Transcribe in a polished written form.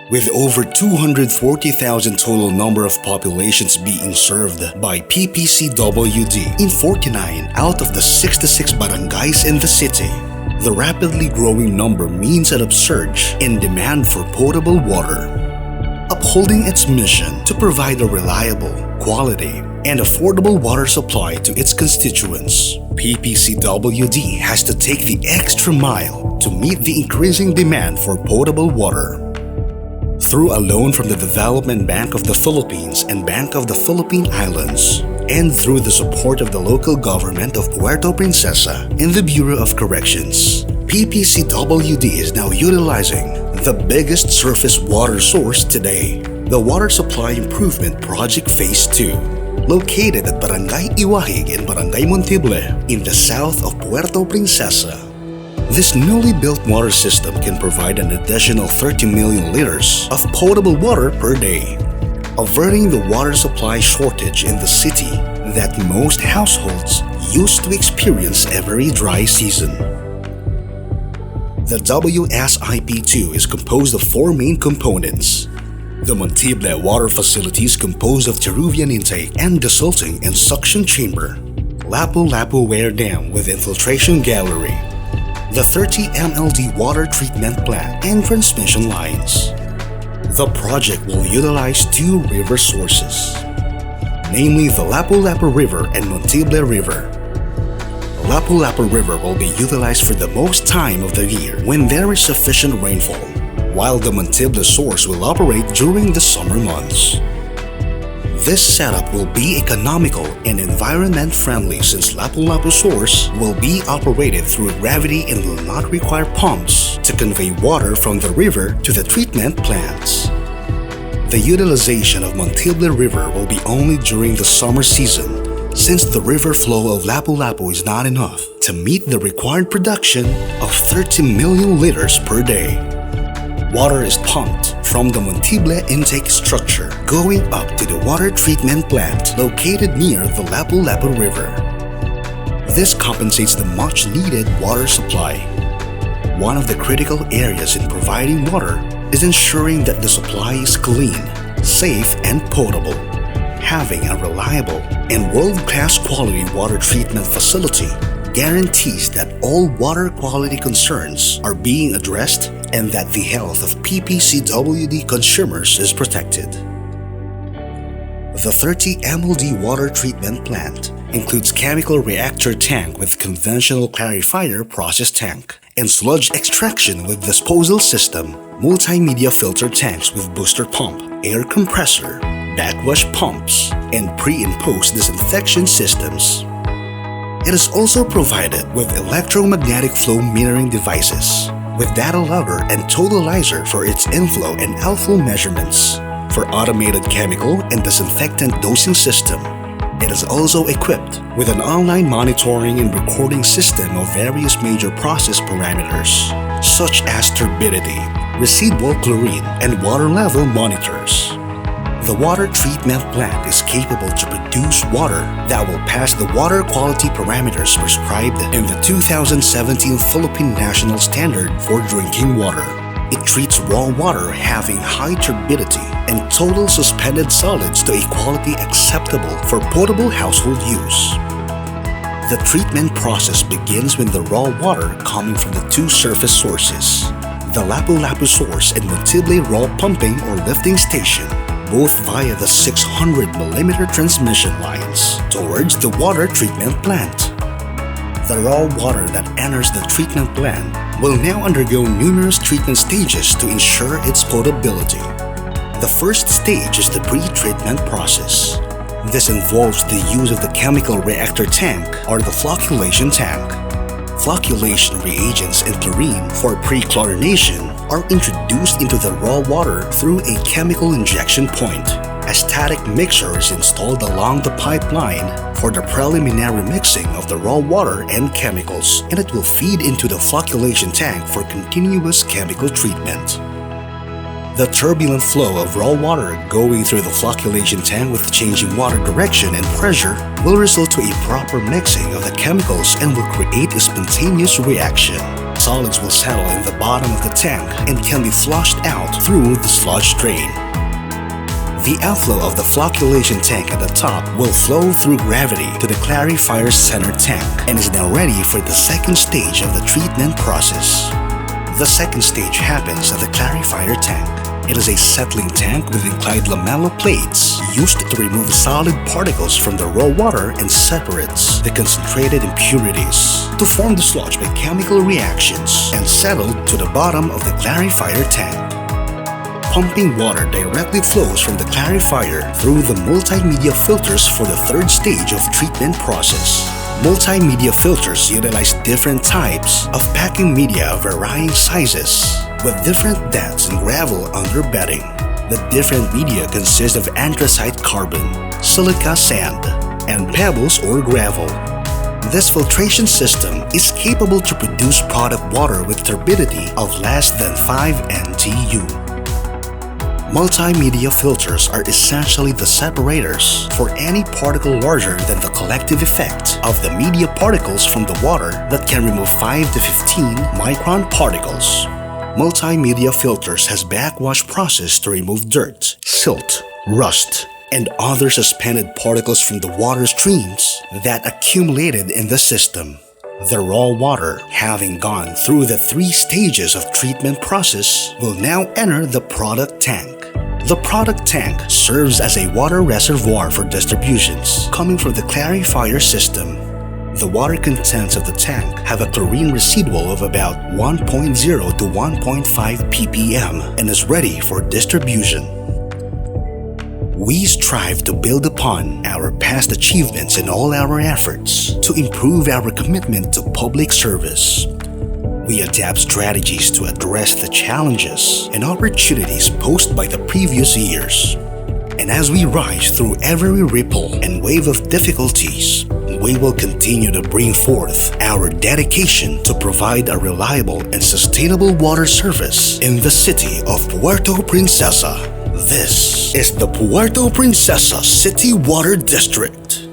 With over 240,000 total number of populations being served by Ppcwd in 49 out of the 66 barangays in the city. The rapidly growing number means an upsurge in demand for potable water. Upholding its mission to provide a reliable, quality, and affordable water supply to its constituents, Ppcwd has to take the extra mile to meet the increasing demand for potable water. Through a loan from the Development Bank of the Philippines and Bank of the Philippine Islands, and through the support of the local government of Puerto Princesa and the Bureau of Corrections, Ppcwd is now utilizing the biggest surface water source today, the Water Supply Improvement Project Phase 2, located at Barangay Iwahig and Barangay Montible in the south of Puerto Princesa. This newly built water system can provide an additional 30 million liters of potable water per day, averting the water supply shortage in the city that most households used to experience every dry season. The WSIP-2 is composed of four main components. The Montible water facility is composed of Teruvian intake and desalting and suction chamber, Lapu-Lapu wear dam with infiltration gallery, the 30 MLD water treatment plant and transmission lines. The project will utilize two river sources, namely the Lapu-Lapu River and Montible River. Lapu-Lapu River will be utilized for the most time of the year when there is sufficient rainfall, while the Montible source will operate during the summer months. This setup will be economical and environment-friendly since Lapu-Lapu source will be operated through gravity and will not require pumps to convey water from the river to the treatment plants. The utilization of Montible River will be only during the summer season, since the river flow of Lapu-Lapu is not enough to meet the required production of 30 million liters per day. Water is pumped from the Montible intake structure going up to the water treatment plant located near the Lapu-Lapu River. This compensates the much-needed water supply. One of the critical areas in providing water is ensuring that the supply is clean, safe, and potable. Having a reliable and world-class quality water treatment facility guarantees that all water quality concerns are being addressed and that the health of Ppcwd consumers is protected. The 30 MLD water treatment plant includes chemical reactor tank with conventional clarifier process tank and sludge extraction with disposal system, multimedia filter tanks with booster pump, air compressor, backwash pumps, and pre- and post-disinfection systems. It is also provided with electromagnetic flow metering devices, with data logger and totalizer for its inflow and outflow measurements, for automated chemical and disinfectant dosing system. It is also equipped with an online monitoring and recording system of various major process parameters, such as turbidity, residual chlorine, and water level monitors. The water treatment plant is capable to produce water that will pass the water quality parameters prescribed in the 2017 Philippine National Standard for Drinking Water. It treats raw water having high turbidity and total suspended solids to a quality acceptable for potable household use. The treatment process begins when the raw water coming from the two surface sources, the Lapu-Lapu source and Montible raw pumping or lifting station, both via the 600mm transmission lines towards the water treatment plant. The raw water that enters the treatment plant will now undergo numerous treatment stages to ensure its potability. The first stage is the pre-treatment process. This involves the use of the chemical reactor tank or the flocculation tank. Flocculation reagents and chlorine for pre-chlorination are introduced into the raw water through a chemical injection point. A static mixer is installed along the pipeline for the preliminary mixing of the raw water and chemicals, and it will feed into the flocculation tank for continuous chemical treatment. The turbulent flow of raw water going through the flocculation tank with changing water direction and pressure will result to a proper mixing of the chemicals and will create a spontaneous reaction, solids will settle in the bottom of the tank and can be flushed out through the sludge drain. The outflow of the flocculation tank at the top will flow through gravity to the clarifier center tank and is now ready for the second stage of the treatment process. The second stage happens at the clarifier tank. It is a settling tank with inclined lamellar plates used to remove solid particles from the raw water and separates the concentrated impurities to form the sludge by chemical reactions and settled to the bottom of the clarifier tank. Pumping water directly flows from the clarifier through the multimedia filters for the third stage of treatment process. Multimedia filters utilize different types of packing media of varying sizes with different depths and gravel under bedding. The different media consist of anthracite carbon, silica sand, and pebbles or gravel. This filtration system is capable to produce product water with turbidity of less than 5 NTU. Multimedia filters are essentially the separators for any particle larger than the collective effect of the media particles from the water that can remove 5 to 15 micron particles. Multimedia filters has backwash process to remove dirt, silt, rust, and other suspended particles from the water streams that accumulated in the system. The raw water, having gone through the 3 stages of treatment process, will now enter the product tank. The product tank serves as a water reservoir for distributions coming from the clarifier system. The water contents of the tank have a chlorine residual of about 1.0 to 1.5 ppm and is ready for distribution. We strive to build upon our past achievements in all our efforts to improve our commitment to public service. We adapt strategies to address the challenges and opportunities posed by the previous years. And as we rise through every ripple and wave of difficulties, we will continue to bring forth our dedication to provide a reliable and sustainable water service in the city of Puerto Princesa. This is the Puerto Princesa City Water District.